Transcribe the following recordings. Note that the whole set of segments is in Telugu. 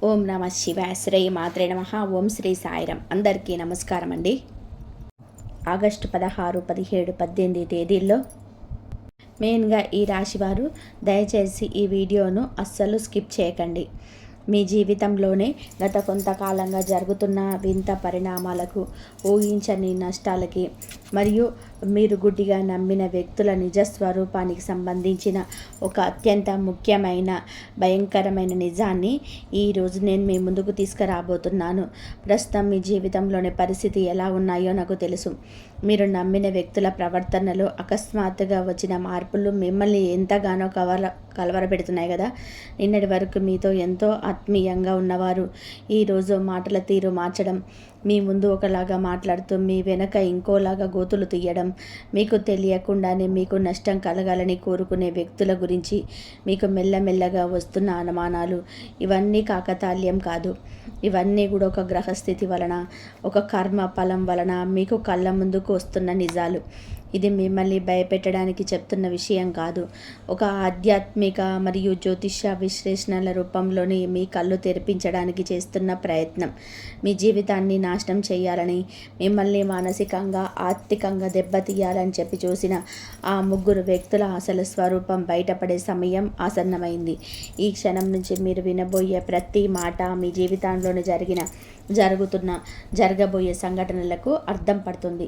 ఓం నమ శివాయ. శ్రీ మాత్రే నమః. ఓం శ్రీ సాయిరం. అందరికీ నమస్కారం అండి. ఆగస్టు 16, 17, 18 తేదీల్లో మెయిన్గా ఈ రాశివారు దయచేసి ఈ వీడియోను అస్సలు స్కిప్ చేయకండి. మీ జీవితంలోనే గత కొంతకాలంగా జరుగుతున్న వింత పరిణామాలకు, ఊహించని నష్టాలకి మరియు మీరు గుడ్డిగా నమ్మిన వ్యక్తుల నిజస్వరూపానికి సంబంధించిన ఒక అత్యంత ముఖ్యమైన భయంకరమైన నిజాన్ని ఈరోజు నేను మీ ముందుకు తీసుకురాబోతున్నాను. ప్రస్తుతం మీ జీవితంలోని పరిస్థితి ఎలా ఉన్నాయో నాకు తెలుసు. మీరు నమ్మిన వ్యక్తుల ప్రవర్తనలో అకస్మాత్తుగా వచ్చిన మార్పులు మిమ్మల్ని ఎంతగానో కలవరపెడుతున్నాయి కదా. నిన్నటి వరకు మీతో ఎంతో ఆత్మీయంగా ఉన్నవారు ఈరోజు మాటల తీరు మార్చడం, మీ ముందు ఒకలాగా మాట్లాడుతూ మీ వెనక ఇంకోలాగా గోతులు తీయడం, మీకు తెలియకుండానే మీకు నష్టం కలగాలని కోరుకునే వ్యక్తుల గురించి మీకు మెల్లమెల్లగా వస్తున్న అనుమానాలు, ఇవన్నీ కాకతాళ్యం కాదు. ఇవన్నీ కూడా ఒక గ్రహస్థితి వలన, ఒక కర్మ ఫలం వలన మీకు కళ్ళ ముందుకు వస్తున్న నిజాలు. ఇది మిమ్మల్ని భయపెట్టడానికి చెప్తున్న విషయం కాదు. ఒక ఆధ్యాత్మిక మరియు జ్యోతిష్య విశ్లేషణల రూపంలోని మీ కళ్ళు తెరిపించడానికి చేస్తున్న ప్రయత్నం. మీ జీవితాన్ని నాశనం చేయాలని, మిమ్మల్ని మానసికంగా ఆర్థికంగా దెబ్బతీయాలని చెప్పి చూసిన ఆ ముగ్గురు వ్యక్తుల అసలు స్వరూపం బయటపడే సమయం ఆసన్నమైంది. ఈ క్షణం నుంచి మీరు వినబోయే ప్రతి మాట మీ జీవితంలోని జరగబోయే సంఘటనలకు అర్థం పడుతుంది.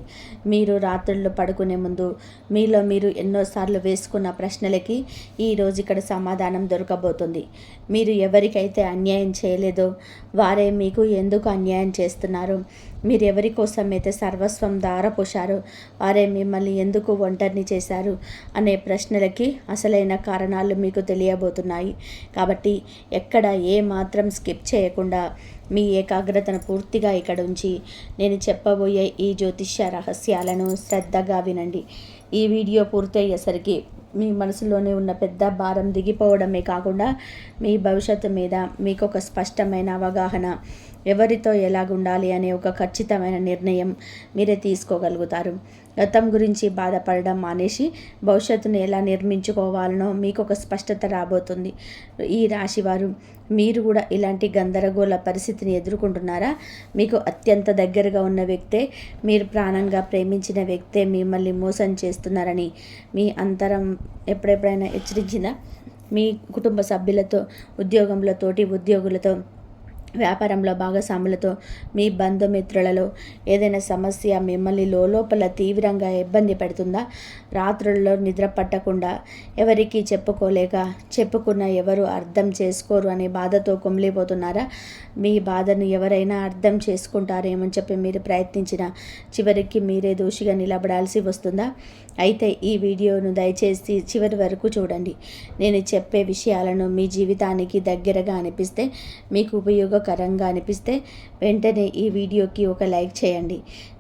మీరు రాత్రుల్లో పడుకునే ముందు మీలో మీరు ఎన్నోసార్లు వేసుకున్న ప్రశ్నలకి ఈరోజు ఇక్కడ సమాధానం దొరకబోతుంది. మీరు ఎవరికైతే అన్యాయం చేయలేదో వారే మీకు ఎందుకు అన్యాయం చేస్తున్నారు, మీరు ఎవరి కోసమైతే సర్వస్వం దారపోశారో వారే మిమ్మల్ని ఎందుకు ఒంటరిని చేశారు అనే ప్రశ్నలకి అసలైన కారణాలు మీకు తెలియబోతున్నాయి. కాబట్టి ఎక్కడ ఏ మాత్రం స్కిప్ చేయకుండా మీ ఏకాగ్రతను పూర్తిగా ఇక్కడ ఉంచి నేను చెప్పబోయే ఈ జ్యోతిష్య రహస్యాలను శ్రద్ధగా వినండి. ఈ వీడియో పూర్తయ్యేసరికి మీ మనసులోనే ఉన్న పెద్ద భారం దిగిపోవడమే కాకుండా మీ భవిష్యత్తు మీద మీకు ఒక స్పష్టమైన అవగాహన, ఎవరితో ఎలాగుండాలి అనే ఒక ఖచ్చితమైన నిర్ణయం మీరే తీసుకోగలుగుతారు. గతం గురించి బాధపడడం మానేసి భవిష్యత్తును ఎలా నిర్మించుకోవాలనో మీకు ఒక స్పష్టత రాబోతుంది. ఈ రాశివారు మీరు కూడా ఇలాంటి గందరగోళ పరిస్థితిని ఎదుర్కొంటున్నారా? మీకు అత్యంత దగ్గరగా ఉన్న వ్యక్తే, మీరు ప్రాణంగా ప్రేమించిన వ్యక్తే మిమ్మల్ని మోసం చేస్తున్నారని మీ అంతరం ఎప్పుడెప్పుడైనా హెచ్చరించిందా? మీ కుటుంబ సభ్యులతో, ఉద్యోగంలో తోటి ఉద్యోగులతో, వ్యాపారంలో భాగస్వాములతో, మీ బంధుమిత్రులలో ఏదైనా సమస్య మిమ్మల్ని లోపల తీవ్రంగా ఇబ్బంది పెడుతుందా? రాత్రుల్లో నిద్ర పట్టకుండా, ఎవరికి చెప్పుకోలేక, చెప్పుకున్న ఎవరు అర్థం చేసుకోరు అనే బాధతో కుమిలిపోతున్నారా? మీ బాధను ఎవరైనా అర్థం చేసుకుంటారేమని చెప్పి మీరు ప్రయత్నించినా చివరికి మీరే దోషిగా నిలబడాల్సి వస్తుందా? అయితే ఈ వీడియోను దయచేసి చివరి వరకు చూడండి. నేను చెప్పే విషయాలను మీ జీవితానికి దగ్గరగా అనిపిస్తే, మీకు ఉపయోగకరంగా అనిపిస్తే వెంటనే ఈ వీడియోకి ఒక లైక్ చేయండి.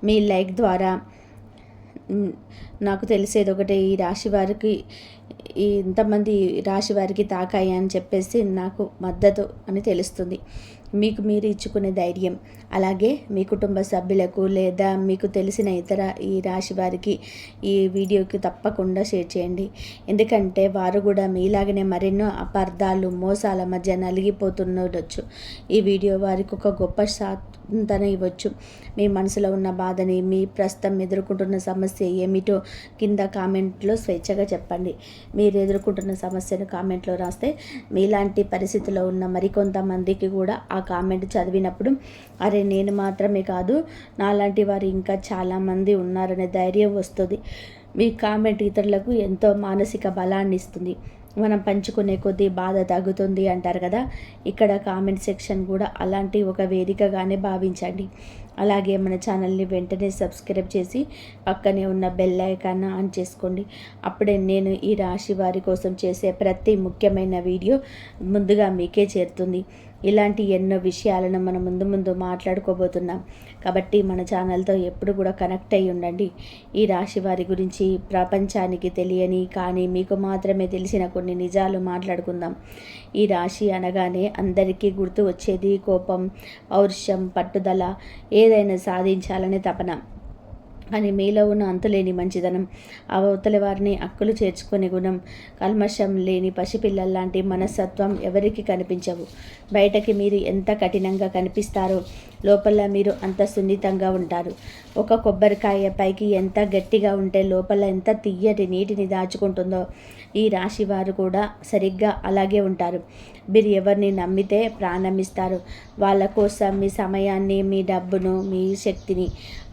మీ లైక్ ద్వారా నాకు తెలిసేది ఒకటే, ఈ రాశి వారికి ఇంతమంది రాశి వారికి తాకాయి అని చెప్పేసి నాకు మద్దతు అని తెలుస్తుంది. మీకు మీరు ఇచ్చుకునే ధైర్యం, అలాగే మీ కుటుంబ సభ్యులకు లేదా మీకు తెలిసిన ఇతర ఈ రాశి వారికి ఈ వీడియోకి తప్పకుండా షేర్ చేయండి. ఎందుకంటే వారు కూడా మీలాగనే మరెన్నో అపార్థాలు, మోసాల మధ్య నలిగిపోతుండొచ్చు. ఈ వీడియో వారికి ఒక గొప్ప సాంతన ఇవ్వచ్చు. మీ మనసులో ఉన్న బాధని, మీ ప్రస్తుతం ఎదుర్కొంటున్న సమస్య ఏమిటో కింద కామెంట్లో స్వేచ్ఛగా చెప్పండి. మీరు ఎదుర్కొంటున్న సమస్యను కామెంట్లో రాస్తే మీలాంటి పరిస్థితిలో ఉన్న మరికొంతమందికి కూడా ఆ కామెంట్ చదివినప్పుడు అరే నేను మాత్రమే కాదు, నాలాంటి వారు ఇంకా చాలామంది ఉన్నారనే ధైర్యం వస్తుంది. మీ కామెంట్ ఇతరులకు ఎంతో మానసిక బలాన్ని ఇస్తుంది. మనం పంచుకునే కొద్దీ బాధ తగ్గుతుంది అంటారు కదా. ఇక్కడ కామెంట్ సెక్షన్ కూడా అలాంటి ఒక వేదికగానే భావించండి. అలాగే మన ఛానల్ని వెంటనే సబ్స్క్రైబ్ చేసి పక్కనే ఉన్న బెల్ ఐకాన్ ఆన్ చేసుకోండి. అప్పుడే నేను ఈ రాశి వారి కోసం చేసే ప్రతి ముఖ్యమైన వీడియో ముందుగా మీకే చేరుతుంది. ఇలాంటి ఎన్నో విషయాలను మనం ముందు మాట్లాడుకోబోతున్నాం. కాబట్టి మన ఛానల్తో ఎప్పుడు కూడా కనెక్ట్ అయ్యి ఉండండి. ఈ రాశి వారి గురించి ప్రపంచానికి తెలియని కానీ మీకు మాత్రమే తెలిసిన కొన్ని నిజాలు మాట్లాడుకుందాం. ఈ రాశి అనగానే అందరికీ గుర్తు వచ్చేది కోపం, పౌరుషం, పట్టుదల, ఏదైనా సాధించాలనే తపన. అని మీలో ఉన్న అంతులేని మంచిదనం, అవతలి వారిని అక్కులు చేర్చుకునే గుణం, కల్మషం లేని పసిపిల్లల్లాంటి మనస్తత్వం ఎవరికి కనిపించవు. బయటకి మీరు ఎంత కఠినంగా కనిపిస్తారో లోపల మీరు అంత సున్నితంగా ఉంటారు. ఒక కొబ్బరికాయ పైకి ఎంత గట్టిగా ఉంటే లోపల ఎంత తియ్యటి నీటిని దాచుకుంటుందో ఈ రాశి వారు కూడా సరిగ్గా అలాగే ఉంటారు. మీరు ఎవరిని నమ్మితే ప్రాణమిస్తారు. వాళ్ళ కోసం మీ సమయాన్ని, మీ డబ్బును, మీ శక్తిని,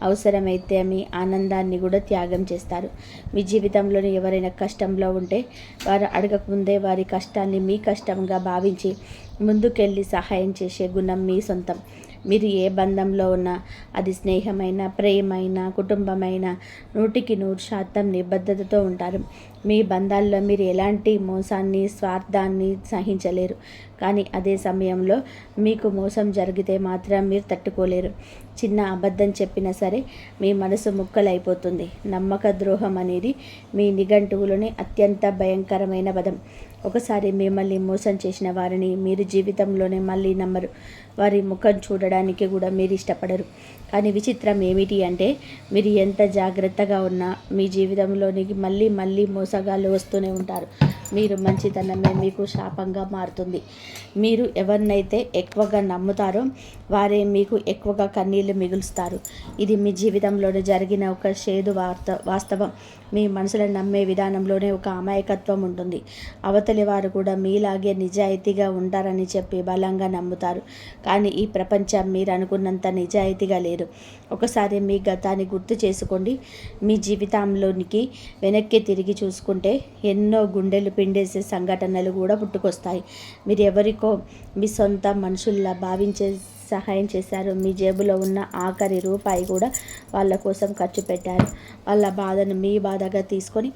అవసరమైతే మీ ఆనందాన్ని కూడా త్యాగం చేస్తారు. మీ జీవితంలోని ఎవరైనా కష్టంలో ఉంటే వారు అడగకముందే వారి కష్టాన్ని మీ కష్టంగా భావించి ముందుకెళ్ళి సహాయం చేసే గుణం మీ సొంతం. మీరు ఏ బంధంలో ఉన్నా, అది స్నేహమైన, ప్రేమైన, కుటుంబమైన 100% నిబద్ధతతో ఉంటారు. మీ బంధాల్లో మీరు ఎలాంటి మోసాన్ని, స్వార్థాన్ని సహించలేరు. కానీ అదే సమయంలో మీకు మోసం జరిగితే మాత్రం మీరు తట్టుకోలేరు. చిన్న అబద్ధం చెప్పినా సరే మీ మనసు ముక్కలైపోతుంది. నమ్మక ద్రోహం అనేది మీ నిఘంటువులోని అత్యంత భయంకరమైన పదం. ఒకసారి మిమ్మల్ని మోసం చేసిన వారిని మీరు జీవితంలోనే మళ్ళీ నమ్మరు. వారి ముఖం చూడడానికి కూడా మీరు ఇష్టపడరు. కానీ విచిత్రం ఏమిటి అంటే మీరు ఎంత జాగ్రత్తగా ఉన్నా మీ జీవితంలోనికి మళ్ళీ మళ్ళీ మోసగాళ్ళు వస్తూనే ఉంటారు. మీరు మంచితనమే మీకు శాపంగా మారుతుంది. మీరు ఎవరినైతే ఎక్కువగా నమ్ముతారో వారే మీకు ఎక్కువగా కన్నీళ్లు మిగులుస్తారు. ఇది మీ జీవితంలోనే జరిగిన ఒక చేదు వాస్తవం. మీ మనసులో నమ్మే విధానంలోనే ఒక అమాయకత్వం ఉంటుంది. అవతలి వారు కూడా మీలాగే నిజాయితీగా ఉంటారని చెప్పి బలంగా నమ్ముతారు. కానీ ఈ ప్రపంచం మీరు అనుకున్నంత నిజాయితీగా లేదు. ఒకసారి మీ గతాన్ని గుర్తు చేసుకోండి. మీ జీవితంలోనికి వెనక్కి తిరిగి చూసుకుంటే ఎన్నో గుండెలు పిండేసే సంఘటనలు కూడా పుట్టుకొస్తాయి. మీరు ఎవరికో మీ సొంత మనుషుల్లా భావించే సహాయం చేశారు. మీ జేబులో ఉన్న ఆఖరి రూపాయి కూడా వాళ్ళ కోసం ఖర్చు పెట్టారు. వాళ్ళ బాధను మీ బాధగా తీసుకొని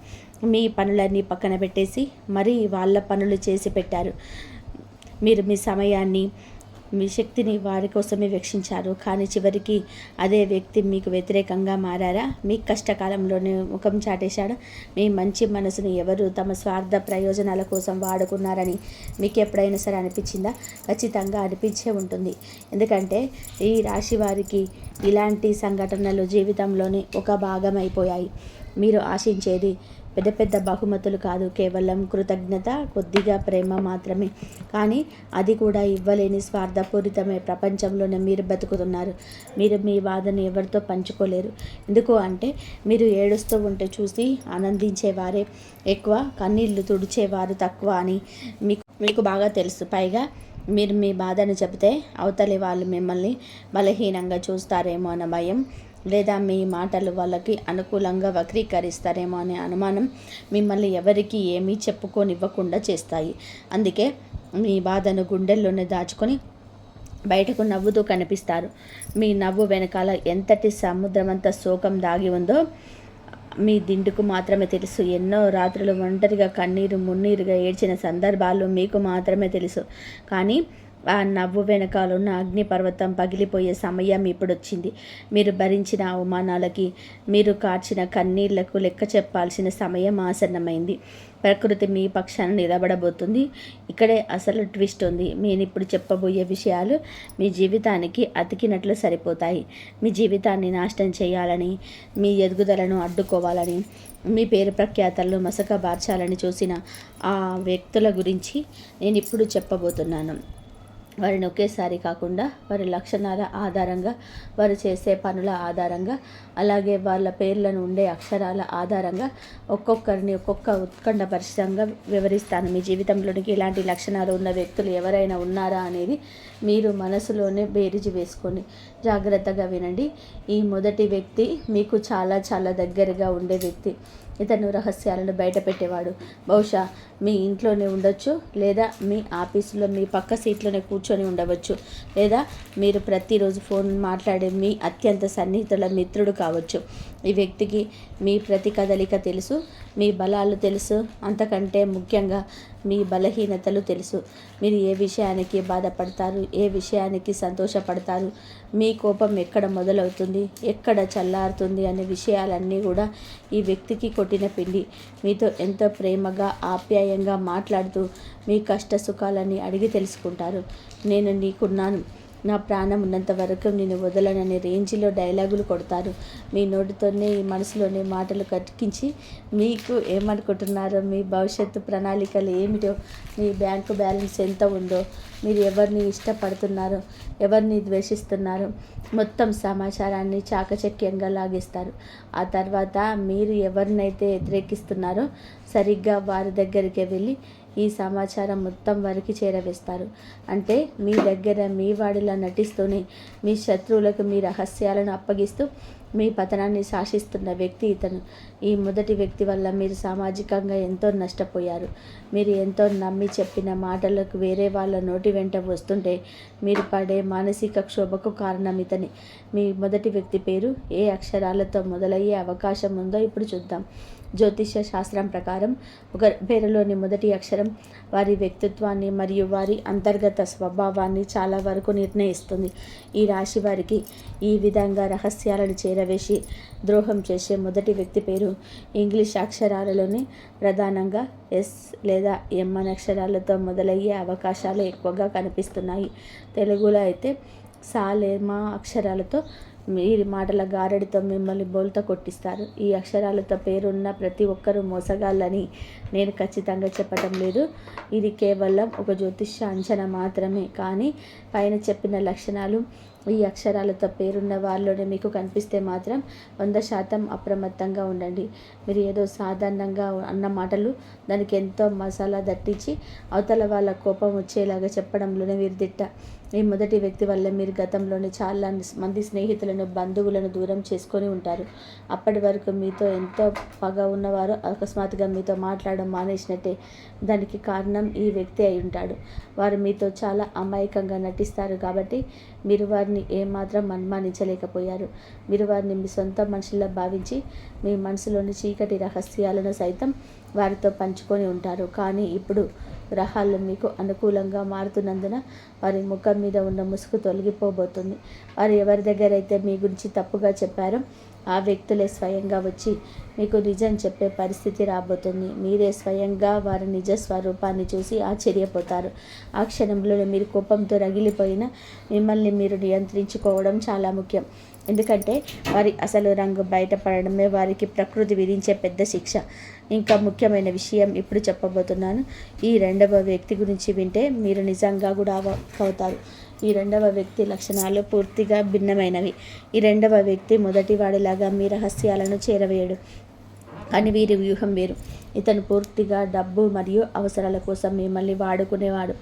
మీ పనులన్నీ పక్కన పెట్టేసి మరీ వాళ్ళ పనులు చేసి పెట్టారు. మీరు మీ సమయాన్ని, మీ శక్తిని వారి కోసమే వెచ్చించారు. కానీ చివరికి అదే వ్యక్తి మీకు వ్యతిరేకంగా మారారా? మీ కష్టకాలంలోనే ముఖం చాటేశాడు. మీ మంచి మనసుని ఎవరు తమ స్వార్థ ప్రయోజనాల కోసం వాడుకున్నారని మీకు ఎప్పుడైనా సరే అనిపించిందా? ఖచ్చితంగా అనిపించే ఉంటుంది. ఎందుకంటే ఈ రాశి వారికి ఇలాంటి సంఘటనలు జీవితంలోని ఒక భాగం అయిపోయాయి. మీరు ఆశించేది పెద్ద పెద్ద బహుమతులు కాదు, కేవలం కృతజ్ఞత, కొద్దిగా ప్రేమ మాత్రమే. కానీ అది కూడా ఇవ్వలేని స్వార్థపూరితమే ప్రపంచంలోనే మీరు బతుకుతున్నారు. మీరు మీ బాధను ఎవరితో పంచుకోలేరు. ఎందుకు అంటే మీరు ఏడుస్తూ ఉంటే చూసి ఆనందించేవారే ఎక్కువ, కన్నీళ్లు తుడిచేవారు తక్కువ అని మీకు బాగా తెలుసు. పైగా మీరు మీ బాధను చెబితే అవతలి వాళ్ళు మిమ్మల్ని బలహీనంగా చూస్తారేమో అన్న భయం, లేదా మీ మాటలు వాళ్ళకి అనుకూలంగా వక్రీకరిస్తారేమో అనే అనుమానం మిమ్మల్ని ఎవరికి ఏమీ చెప్పుకోనివ్వకుండా చేస్తాయి. అందుకే మీ బాధను గుండెల్లోనే దాచుకొని బయటకు నవ్వుతూ కనిపిస్తారు. మీ నవ్వు వెనకాల ఎంతటి సముద్రమంత శోకం దాగి ఉందో మీ దిండుకు మాత్రమే తెలుసు. ఎన్నో రాత్రులు ఒంటరిగా కన్నీరు మున్నీరుగా ఏడ్చిన సందర్భాలు మీకు మాత్రమే తెలుసు. కానీ ఆ నవ్వు వెనకాలన్న అగ్నిపర్వతం పగిలిపోయే సమయం ఇప్పుడొచ్చింది. మీరు భరించిన అవమానాలకి, మీరు కార్చిన కన్నీళ్లకు లెక్క చెప్పాల్సిన సమయం ఆసన్నమైంది. ప్రకృతి మీ పక్షాన నిలబడబోతుంది. ఇక్కడే అసలు ట్విస్ట్ ఉంది. నేను ఇప్పుడు చెప్పబోయే విషయాలు మీ జీవితానికి అతికినట్లు సరిపోతాయి. మీ జీవితాన్ని నాశనం చేయాలని, మీ ఎదుగుదలను అడ్డుకోవాలని, మీ పేరు ప్రఖ్యాతలను మసకబార్చాలని చూసిన ఆ వ్యక్తుల గురించి నేను ఇప్పుడు చెప్పబోతున్నాను. వారిని ఒకేసారి కాకుండా వారి లక్షణాల ఆధారంగా, వారు చేసే పనుల ఆధారంగా, అలాగే వాళ్ళ పేర్లను ఉండే అక్షరాల ఆధారంగా ఒక్కొక్కరిని ఒక్కొక్క ఉత్కంఠభరితంగా వివరిస్తాను. మీ జీవితంలోనికి ఇలాంటి లక్షణాలు ఉన్న వ్యక్తులు ఎవరైనా ఉన్నారా అనేది మీరు మనసులోనే బేరీజు వేసుకోండి. జాగ్రత్తగా వినండి. ఈ మొదటి వ్యక్తి మీకు చాలా చాలా దగ్గరగా ఉండే వ్యక్తి. ఇతను రహస్యాలను బయటపెట్టేవాడు. బహుశా మీ ఇంట్లోనే ఉండొచ్చు, లేదా మీ ఆఫీసులో మీ పక్క సీట్లోనే కూర్చొని ఉండవచ్చు, లేదా మీరు ప్రతిరోజు ఫోన్ మాట్లాడే మీ అత్యంత సన్నిహితుల మిత్రుడు కావచ్చు. ఈ వ్యక్తికి మీ ప్రతి కదలిక తెలుసు, మీ బలాలు తెలుసు, అంతకంటే ముఖ్యంగా మీ బలహీనతలు తెలుసు. మీరు ఏ విషయానికి బాధపడతారు, ఏ విషయానికి సంతోషపడతారు, మీ కోపం ఎక్కడ మొదలవుతుంది, ఎక్కడ చల్లారుతుంది అనే విషయాలన్నీ కూడా ఈ వ్యక్తికి కొట్టిన పిండి. మీతో ఎంతో ప్రేమగా, ఆప్యాయంగా మాట్లాడుతూ మీ కష్ట సుఖాలని అడిగి తెలుసుకుంటారు. నేను నీకున్నాను, నా ప్రాణం ఉన్నంత వరకు నేను వదలననే రేంజ్లో డైలాగులు కొడతారు. మీ నోటితోనే ఈ మనసులోని మాటలు కట్టించి మీకు ఏమనుకుంటున్నారో, మీ భవిష్యత్తు ప్రణాళికలు ఏమిటో, మీ బ్యాంకు బ్యాలెన్స్ ఎంత ఉందో, మీరు ఎవరిని ఇష్టపడుతున్నారో, ఎవరిని ద్వేషిస్తున్నారో మొత్తం సమాచారాన్ని చాకచక్యంగా లాగేస్తారు. ఆ తర్వాత మీరు ఎవరినైతే వ్యతిరేకిస్తున్నారో సరిగ్గా వారి దగ్గరికి వెళ్ళి ఈ సమాచారం మొత్తం వారికి చేరవేస్తారు. అంటే మీ దగ్గర మీ వాడిలా నటిస్తూనే మీ శత్రువులకు మీ రహస్యాలను అప్పగిస్తూ మీ పతనాన్ని శాసిస్తున్న వ్యక్తి ఇతను. ఈ మొదటి వ్యక్తి వల్ల మీరు సామాజికంగా ఎంతో నష్టపోయారు. మీరు ఎంతో నమ్మి చెప్పిన మాటలకు వేరే వాళ్ళ నోటి వెంట వస్తుంటే మీరు పడే మానసిక క్షోభకు కారణం ఇతని. మీ మొదటి వ్యక్తి పేరు ఏ అక్షరాలతో మొదలయ్యే అవకాశం ఉందో ఇప్పుడు చూద్దాం. జ్యోతిష్య శాస్త్రం ప్రకారం ఒక పేరులోని మొదటి అక్షరం వారి వ్యక్తిత్వాన్ని మరియు వారి అంతర్గత స్వభావాన్ని చాలా వరకు నిర్ణయిస్తుంది. ఈ రాశి వారికి ఈ విధంగా రహస్యాలను చేరవేసి ద్రోహం చేసే మొదటి వ్యక్తి పేరు ఇంగ్లీష్ అక్షరాలలోని ప్రధానంగా ఎస్ లేదా ఎం అనే అక్షరాలతో మొదలయ్యే అవకాశాలు ఎక్కువగా కనిపిస్తున్నాయి. తెలుగులో అయితే సా లేమా అక్షరాలతో మీరు మాటల గారడితో మిమ్మల్ని బోల్తా కొట్టిస్తారు. ఈ అక్షరాలతో పేరున్న ప్రతి ఒక్కరూ మోసగాళ్ళని నేను ఖచ్చితంగా చెప్పటం లేదు. ఇది కేవలం ఒక జ్యోతిష్య అంచనా మాత్రమే. కానీ పైన చెప్పిన లక్షణాలు ఈ అక్షరాలతో పేరున్న వారిలోనే మీకు కనిపిస్తే మాత్రం 100% అప్రమత్తంగా ఉండండి. మీరు ఏదో సాధారణంగా అన్న మాటలు దానికి ఎంతో మసాలా దట్టించి అవతల వాళ్ళ కోపం వచ్చేలాగా చెప్పడంలోనే వీరు దిట్ట. ఈ మొదటి వ్యక్తి వల్ల మీరు గతంలోనే చాలా మంది స్నేహితులను, బంధువులను దూరం చేసుకొని ఉంటారు. అప్పటి వరకు మీతో ఎంతో పగ ఉన్నవారు అకస్మాత్తుగా మీతో మాట్లాడడం మానేసినట్టే. దానికి కారణం ఈ వ్యక్తి అయి ఉంటాడు. వారు మీతో చాలా అమాయకంగా నటిస్తారు కాబట్టి మీరు వారిని ఏమాత్రం అనుమానించలేకపోయారు. మీరు వారిని మీ సొంత మనుషుల్లా భావించి మీ మనసులోని చీకటి రహస్యాలను సైతం వారితో పంచుకొని ఉంటారు. కానీ ఇప్పుడు గ్రహాలు మీకు అనుకూలంగా మారుతున్నందున వారి ముఖం మీద ఉన్న ముసుగు తొలగిపోబోతుంది. వారు ఎవరి దగ్గర అయితే మీ గురించి తప్పుగా చెప్పారో ఆ వ్యక్తులే స్వయంగా వచ్చి మీకు నిజం చెప్పే పరిస్థితి రాబోతుంది. మీరే స్వయంగా వారి నిజ స్వరూపాన్ని చూసి ఆశ్చర్యపోతారు. ఆ క్షణంలో మీరు కోపంతో రగిలిపోయిన మిమ్మల్ని మీరు నియంత్రించుకోవడం చాలా ముఖ్యం. ఎందుకంటే వారి అసలు రంగు బయటపడడమే వారికి ప్రకృతి విధించే పెద్ద శిక్ష. ఇంకా ముఖ్యమైన విషయం ఇప్పుడు చెప్పబోతున్నాను. ఈ రెండవ వ్యక్తి గురించి వింటే మీరు నిజంగా కూడా అవుతారు. ఈ రెండవ వ్యక్తి లక్షణాలు పూర్తిగా భిన్నమైనవి. ఈ రెండవ వ్యక్తి మొదటి వాడిలాగా మీ రహస్యాలను చేరవేయడు. కానీ వీరి వ్యూహం వేరు. ఇతను పూర్తిగా డబ్బు మరియు అవసరాల కోసం మిమ్మల్ని వాడుకునేవాడు.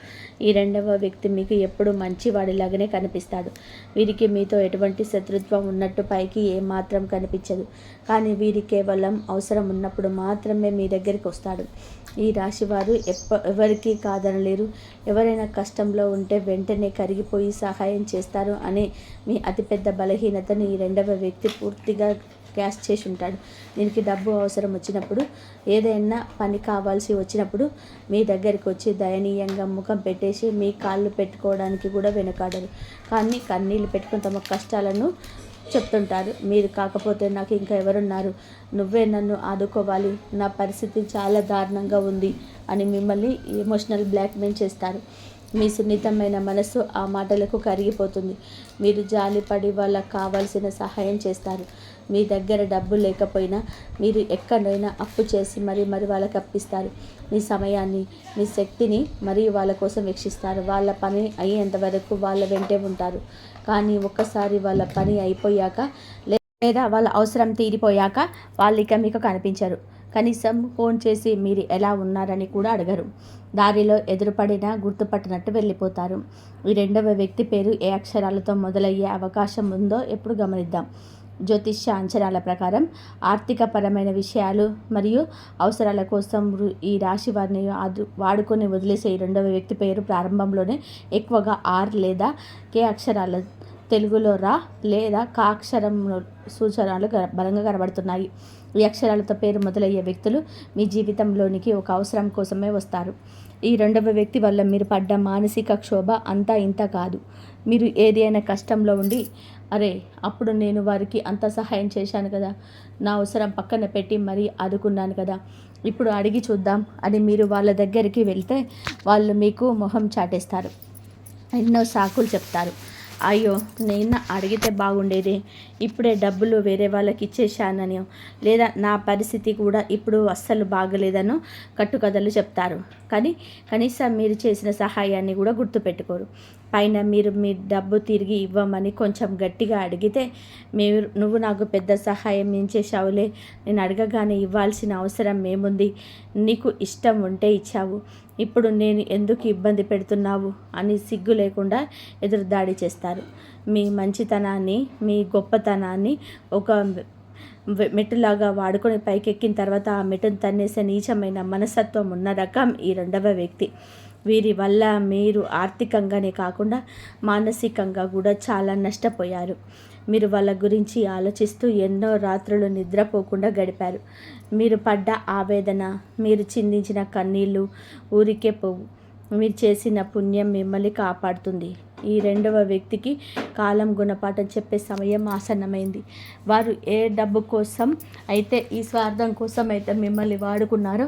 ఈ రెండవ వ్యక్తి మీకు ఎప్పుడు మంచివాడిలాగానే కనిపిస్తాడు. వీరికి మీతో ఎటువంటి శత్రుత్వం ఉన్నట్టు పైకి ఏమాత్రం కనిపించదు. కానీ వీరి కేవలం అవసరం ఉన్నప్పుడు మాత్రమే మీ దగ్గరికి వస్తాడు. ఈ రాశివారు ఎవరికీ కాదనలేరు. ఎవరైనా కష్టంలో ఉంటే వెంటనే కరిగిపోయి సహాయం చేస్తారు అనే మీ అతిపెద్ద బలహీనతను ఈ రెండవ వ్యక్తి పూర్తిగా క్యాష్ చేసి ఉంటాడు. దీనికి డబ్బు అవసరం వచ్చినప్పుడు, ఏదైనా పని కావాల్సి వచ్చినప్పుడు మీ దగ్గరికి వచ్చి దయనీయంగా ముఖం పెట్టేసి మీ కాళ్ళు పెట్టుకోవడానికి కూడా వెనకాడరు. కానీ కన్నీళ్ళు పెట్టుకుని తమ కష్టాలను చెప్తుంటారు. మీరు కాకపోతే నాకు ఇంకా ఎవరున్నారు, నువ్వే నన్ను ఆదుకోవాలి, నా పరిస్థితి చాలా దారుణంగా ఉంది అని మిమ్మల్ని ఎమోషనల్ బ్లాక్మెయిల్ చేస్తారు. మీ సున్నితమైన మనసు ఆ మాటలకు కరిగిపోతుంది. మీరు జాలిపడి వాళ్ళకు కావాల్సిన సహాయం చేస్తారు. మీ దగ్గర డబ్బు లేకపోయినా మీరు ఎక్కడైనా అప్పు చేసి మరి వాళ్ళకి అప్పిస్తారు. మీ సమయాన్ని, మీ శక్తిని మరియు వాళ్ళ కోసం వెచ్చిస్తారు. వాళ్ళ పని అయ్యేంత వరకు వాళ్ళ వెంటే ఉంటారు. కానీ ఒక్కసారి వాళ్ళ పని అయిపోయాక లేదా వాళ్ళ అవసరం తీరిపోయాక వాళ్ళు ఇక మీకు కనిపించరు. కనీసం ఫోన్ చేసి మీరు ఎలా ఉన్నారని కూడా అడగరు. దారిలో ఎదురుపడినా గుర్తుపట్టినట్టు వెళ్ళిపోతారు. ఈ రెండవ వ్యక్తి పేరు ఏ అక్షరాలతో మొదలయ్యే అవకాశం ఉందో ఎప్పుడు గమనిద్దాం. జ్యోతిష్య అంచనాల ప్రకారం ఆర్థికపరమైన విషయాలు మరియు అవసరాల కోసం ఈ రాశి వారిని వాడుకొని వదిలేసే ఈ రెండవ వ్యక్తి పేరు ప్రారంభంలోనే ఎక్కువగా ఆర్ లేదా కే అక్షరాల, తెలుగులో రా లేదా కా అక్షరం సూచనలు బలంగా కనబడుతున్నాయి. ఈ అక్షరాలతో పేరు మొదలయ్యే వ్యక్తులు మీ జీవితంలోనికి ఒక అవసరం కోసమే వస్తారు. ఈ రెండవ వ్యక్తి వల్ల మీరు పడ్డ మానసిక క్షోభ అంతా ఇంత కాదు. మీరు ఏదైనా కష్టంలో ఉండి, అరే అప్పుడు నేను వారికి అంత సహాయం చేశాను కదా, నా అవసరం పక్కన పెట్టి మరీ ఆదుకున్నాను కదా, ఇప్పుడు అడిగి చూద్దాం అని మీరు వాళ్ళ దగ్గరికి వెళ్తే వాళ్ళు మీకు మొహం చాటేస్తారు. ఎన్నో సాకులు చెప్తారు. అయ్యో, నేను అడిగితే బాగుండేది, ఇప్పుడే డబ్బులు వేరే వాళ్ళకి ఇచ్చేశానని, లేదా నా పరిస్థితి కూడా ఇప్పుడు అస్సలు బాగలేదనో కట్టుకథలు చెప్తారు. కానీ కనీసం మీరు చేసిన సహాయాన్ని కూడా గుర్తుపెట్టుకోరు. పైన మీరు మీ డబ్బు తిరిగి ఇవ్వమని కొంచెం గట్టిగా అడిగితే, నువ్వు నాకు పెద్ద సహాయం ఏం చేశావులే, నేను అడగగానే ఇవ్వాల్సిన అవసరం ఏముంది, నీకు ఇష్టం ఉంటే ఇచ్చావు, ఇప్పుడు నేను ఎందుకు ఇబ్బంది పెడుతున్నావు అని సిగ్గు లేకుండా ఎదురుదాడి చేస్తారు. మీ మంచితనాన్ని, మీ గొప్పతనాన్ని ఒక మెట్టులాగా వాడుకొని పైకెక్కిన తర్వాత ఆ మెట్టును తన్నేసే నీచమైన మనస్తత్వం ఉన్న రకం ఈ రెండవ వ్యక్తి. వీరి వల్ల మీరు ఆర్థికంగానే కాకుండా మానసికంగా కూడా చాలా నష్టపోయారు. మీరు వాళ్ళ గురించి ఆలోచిస్తూ ఎన్నో రాత్రులు నిద్రపోకుండా గడిపారు. మీరు పడ్డ ఆవేదన, మీరు చిందించిన కన్నీళ్ళు ఊరికే పోవు. మీరు చేసిన పుణ్యం మిమ్మల్ని కాపాడుతుంది. ఈ రెండవ వ్యక్తికి కాలం గుణపాఠం చెప్పే సమయం ఆసన్నమైంది. వారు ఏ డబ్బు కోసం అయితే, ఈ స్వార్థం కోసం అయితే మిమ్మల్ని వాడుకున్నారో,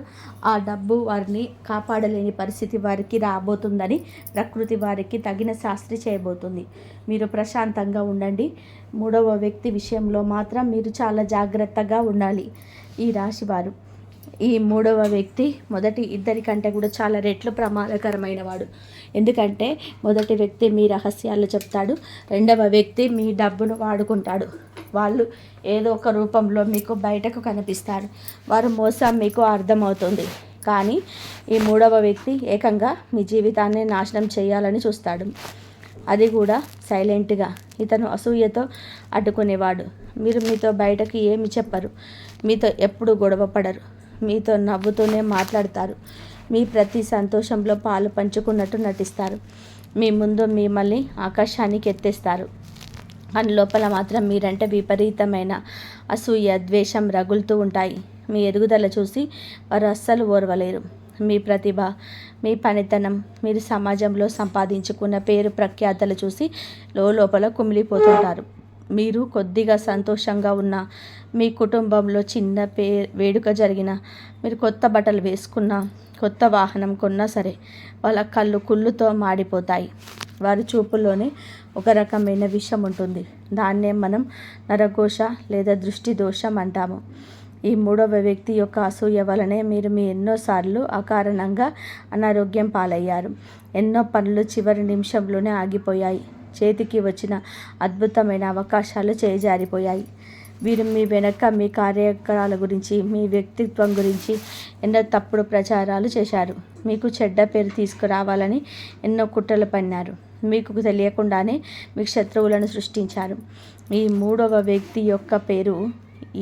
ఆ డబ్బు వారిని కాపాడలేని పరిస్థితి వారికి రాబోతుందని ప్రకృతి వారికి తగిన శాస్త్రి చేయబోతుంది. మీరు ప్రశాంతంగా ఉండండి. మూడవ వ్యక్తి విషయంలో మాత్రం మీరు చాలా జాగ్రత్తగా ఉండాలి. ఈ రాశివారు, ఈ మూడవ వ్యక్తి మొదటి ఇద్దరి కంటే కూడా చాలా రెట్లు ప్రమాదకరమైన వాడు. ఎందుకంటే మొదటి వ్యక్తి మీ రహస్యాలు చెప్తాడు, రెండవ వ్యక్తి మీ డబ్బును వాడుకుంటాడు. వాళ్ళు ఏదో ఒక రూపంలో మీకు బయటకు కనిపిస్తారు. వారు మోసం మీకు అర్థమవుతుంది. కానీ ఈ మూడవ వ్యక్తి ఏకంగా మీ జీవితాన్ని నాశనం చేయాలని చూస్తాడు. అది కూడా సైలెంట్గా. ఇతను అసూయతో అడ్డుకునేవాడు. మీతో బయటకు ఏమి చెప్పరు, మీతో ఎప్పుడు గొడవ పడరు, మీతో నవ్వుతూనే మాట్లాడతారు, మీ ప్రతి సంతోషంలో పాలు పంచుకున్నట్టు నటిస్తారు, మీ ముందు మిమ్మల్ని ఆకాశానికి ఎత్తేస్తారు. కానీ లోపల మాత్రం మీరంటే విపరీతమైన అసూయ, ద్వేషం రగులుతూ ఉంటాయి. మీ ఎదుగుదల చూసి వారు అస్సలు ఓర్వలేరు. మీ ప్రతిభ, మీ పనితనం, మీరు సమాజంలో సంపాదించుకున్న పేరు ప్రఖ్యాతలు చూసి లోపల కుమిలిపోతుంటారు. మీరు కొద్దిగా సంతోషంగా ఉన్న, మీ కుటుంబంలో చిన్న వేడుక జరిగిన, మీరు కొత్త బట్టలు వేసుకున్నా, కొత్త వాహనం కొన్నా సరే వాళ్ళ కళ్ళు కుళ్ళుతో మాడిపోతాయి. వారి చూపుల్లోనే ఒక రకమైన విషం ఉంటుంది. దాన్నే మనం నరఘోష లేదా దృష్టి దోషం అంటాము. ఈ మూడవ వ్యక్తి యొక్క అసూయ వలనే మీరు ఎన్నోసార్లు అకారణంగా అనారోగ్యం పాలయ్యారు. ఎన్నో పనులు చివరి నిమిషంలోనే ఆగిపోయాయి. చేతికి వచ్చిన అద్భుతమైన అవకాశాలు చేజారిపోయాయి. వీరు మీ వెనక మీ కార్యక్రమాల గురించి, మీ వ్యక్తిత్వం గురించి ఎన్నో తప్పుడు ప్రచారాలు చేశారు. మీకు చెడ్డ పేరు తీసుకురావాలని ఎన్నో కుట్రలు పన్నారు. మీకు తెలియకుండానే మీకు శత్రువులను సృష్టించారు. ఈ మూడవ వ్యక్తి యొక్క పేరు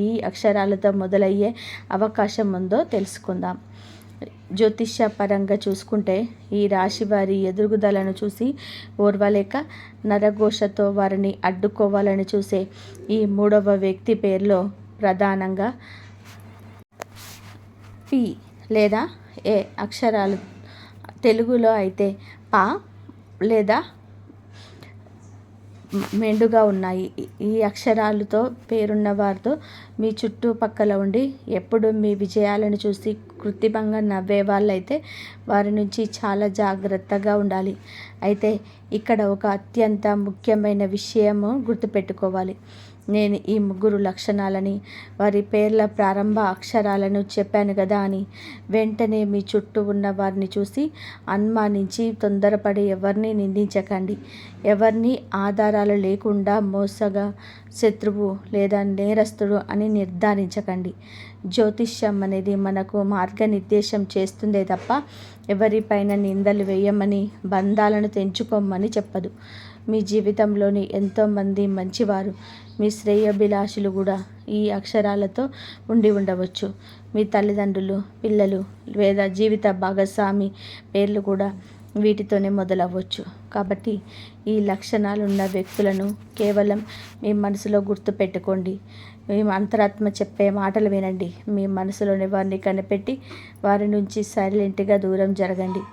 ఈ అక్షరాలతో మొదలయ్యే అవకాశం ఉందో తెలుసుకుందాం. జ్యోతిష్య పరంగా చూసుకుంటే ఈ రాశి వారి ఎదుగుదలను చూసి ఓర్వలేక నరఘోషతో వారిని అడ్డుకోవాలని చూసే ఈ మూడవ వ్యక్తి పేరులో ప్రధానంగా పి లేదా ఏ అక్షరాలు, తెలుగులో అయితే పా లేదా మెండుగా ఉన్నాయి. ఈ అక్షరాలతో పేరున్న వారితో మీ చుట్టుపక్కల ఉండి ఎప్పుడు మీ విజయాలను చూసి కృత్రిమంగా నవ్వే వాళ్ళైతే వారి నుంచి చాలా జాగ్రత్తగా ఉండాలి. అయితే ఇక్కడ ఒక అత్యంత ముఖ్యమైన విషయము గుర్తుపెట్టుకోవాలి. నేను ఈ ముగ్గురు లక్షణాలని, వారి పేర్ల ప్రారంభ అక్షరాలను చెప్పాను కదా అని వెంటనే మీ చుట్టూ ఉన్న వారిని చూసి అనుమానించి తొందరపడి ఎవరిని నిందించకండి. ఎవరిని ఆధారాలు లేకుండా మోసగా శత్రువు లేదా నేరస్తుడు అని నిర్ధారించకండి. జ్యోతిష్యం అనేది మనకు మార్గనిర్దేశం చేస్తుందే తప్ప ఎవరిపైన నిందలు వేయమని, బంధాలను తెంచుకోమని చెప్పదు. మీ జీవితంలోని ఎంతోమంది మంచివారు, మీ శ్రేయోభిలాషులు కూడా ఈ అక్షరాలతో ఉండి ఉండవచ్చు. మీ తల్లిదండ్రులు, పిల్లలు లేదా జీవిత భాగస్వామి పేర్లు కూడా వీటితోనే మొదలవ్వచ్చు. కాబట్టి ఈ లక్షణాలు ఉన్న వ్యక్తులను కేవలం మీ మనసులో గుర్తుపెట్టుకోండి. మీ అంతరాత్మ చెప్పే మాటలు వినండి. మీ మనసులోని వారిని కనిపెట్టి వారి నుంచి సైలెంట్గా దూరం జరగండి.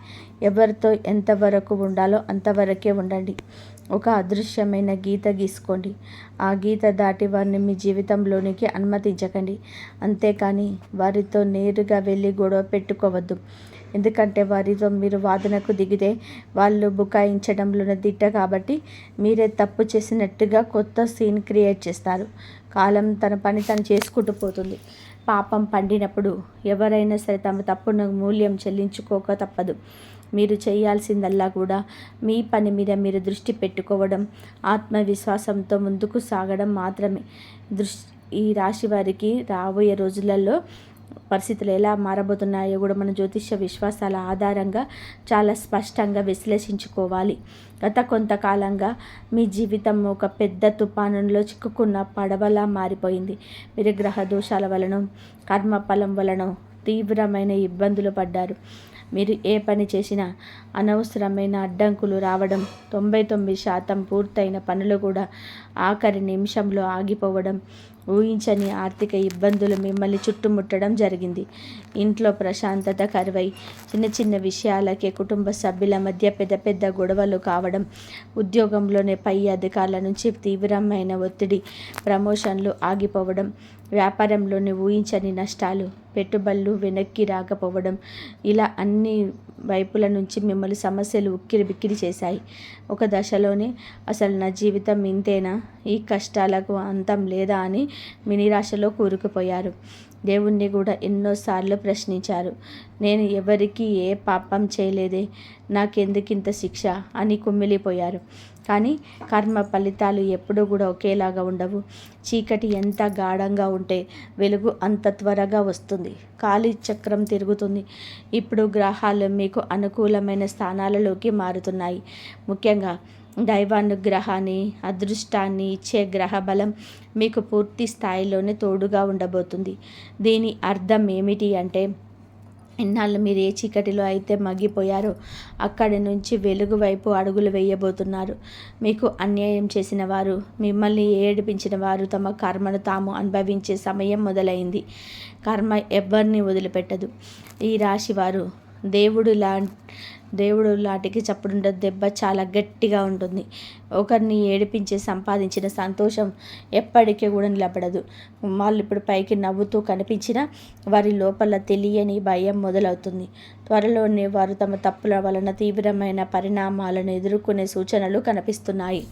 ఎవరితో ఎంతవరకు ఉండాలో అంతవరకే ఉండండి. ఒక అదృశ్యమైన గీత గీసుకోండి. ఆ గీత దాటి వారిని మీ జీవితంలోనికి అనుమతించకండి. అంతేకాని వారితో నేరుగా వెళ్ళి గొడవ పెట్టుకోవద్దు. ఎందుకంటే వారితో మీరు వాదనకు దిగితే వాళ్ళు బుకాయించడంలోనే దిట్ట కాబట్టి మీరే తప్పు చేసినట్టుగా కొత్త సీన్ క్రియేట్ చేస్తారు. కాలం తన పని తను చేసుకుంటూ పోతుంది. పాపం పండినప్పుడు ఎవరైనా సరే తమ తప్పును మూల్యం చెల్లించుకోక తప్పదు. మీరు చేయాల్సిందల్లా కూడా మీ పని మీద మీరు దృష్టి పెట్టుకోవడం, ఆత్మవిశ్వాసంతో ముందుకు సాగడం మాత్రమే. ఈ రాశి వారికి రాబోయే రోజులలో పరిస్థితులు ఎలా మారబోతున్నాయో కూడా మన జ్యోతిష్య విశ్వాసాల ఆధారంగా చాలా స్పష్టంగా విశ్లేషించుకోవాలి. గత కొంతకాలంగా మీ జీవితం ఒక పెద్ద తుఫానులో చిక్కుకున్న పడవలా మారిపోయింది. మీరు గ్రహ దోషాల వలన, కర్మఫలం వలన తీవ్రమైన ఇబ్బందులు పడ్డారు. మీరు ఏ పని చేసినా అనవసరమైన అడ్డంకులు రావడం, 99% పూర్తయిన పనులు కూడా ఆఖరి నిమిషంలో ఆగిపోవడం, ఊహించని ఆర్థిక ఇబ్బందులు మిమ్మల్ని చుట్టుముట్టడం జరిగింది. ఇంట్లో ప్రశాంతత కరువై చిన్న చిన్న విషయాలకే కుటుంబ సభ్యుల మధ్య పెద్ద పెద్ద గొడవలు కావడం, ఉద్యోగంలోనే పై అధికారుల నుంచి తీవ్రమైన ఒత్తిడి, ప్రమోషన్లు ఆగిపోవడం, వ్యాపారంలోని ఊహించని నష్టాలు, పెట్టుబడులు వెనక్కి రాకపోవడం, ఇలా అన్ని వైపుల నుంచి మిమ్మల్ని సమస్యలు ఉక్కిరి బిక్కిరి చేశాయి. ఒక దశలోనే అసలు నా జీవితం ఇంతేనా, ఈ కష్టాలకు అంతం లేదా అని మీ నిరాశలో కూరుకుపోయారు. దేవుణ్ణి కూడా ఎన్నోసార్లు ప్రశ్నించారు. నేను ఎవరికి ఏ పాపం చేయలేదే, నాకెందుకింత శిక్ష అని కుమిలిపోయారు. కానీ కర్మ ఫలితాలు ఎప్పుడూ కూడా ఒకేలాగా ఉండవు. చీకటి ఎంత గాఢంగా ఉంటే వెలుగు అంత త్వరగా వస్తుంది. కాలి చక్రం తిరుగుతుంది. ఇప్పుడు గ్రహాలు మీకు అనుకూలమైన స్థానాలలోకి మారుతున్నాయి. ముఖ్యంగా దైవానుగ్రహాన్ని, అదృష్టాన్ని ఇచ్చే గ్రహ బలం మీకు పూర్తి స్థాయిలోనే తోడుగా ఉండబోతుంది. దీని అర్థం ఏమిటి అంటే, ఇన్నాళ్ళు మీరు ఏ చీకటిలో అయితే మగ్గిపోయారో అక్కడి నుంచి వెలుగు వైపు అడుగులు వేయబోతున్నారు. మీకు అన్యాయం చేసిన వారు, మిమ్మల్ని ఏడిపించిన వారు తమ కర్మను తాము అనుభవించే సమయం మొదలైంది. కర్మ ఎవరిని వదిలిపెట్టదు. ఈ రాశి వారు దేవుడు లాంటికి చప్పుడుండ దెబ్బ చాలా గట్టిగా ఉంటుంది. ఒకరిని ఏడిపించి సంపాదించిన సంతోషం ఎప్పటికీ కూడా నిలబడదు. వాళ్ళు ఇప్పుడు పైకి నవ్వుతూ కనిపించినా వారి లోపల తెలియని భయం మొదలవుతుంది. త్వరలోనే వారు తమ తప్పుల వలన తీవ్రమైన పరిణామాలను ఎదుర్కొనే సూచనలు కనిపిస్తున్నాయి.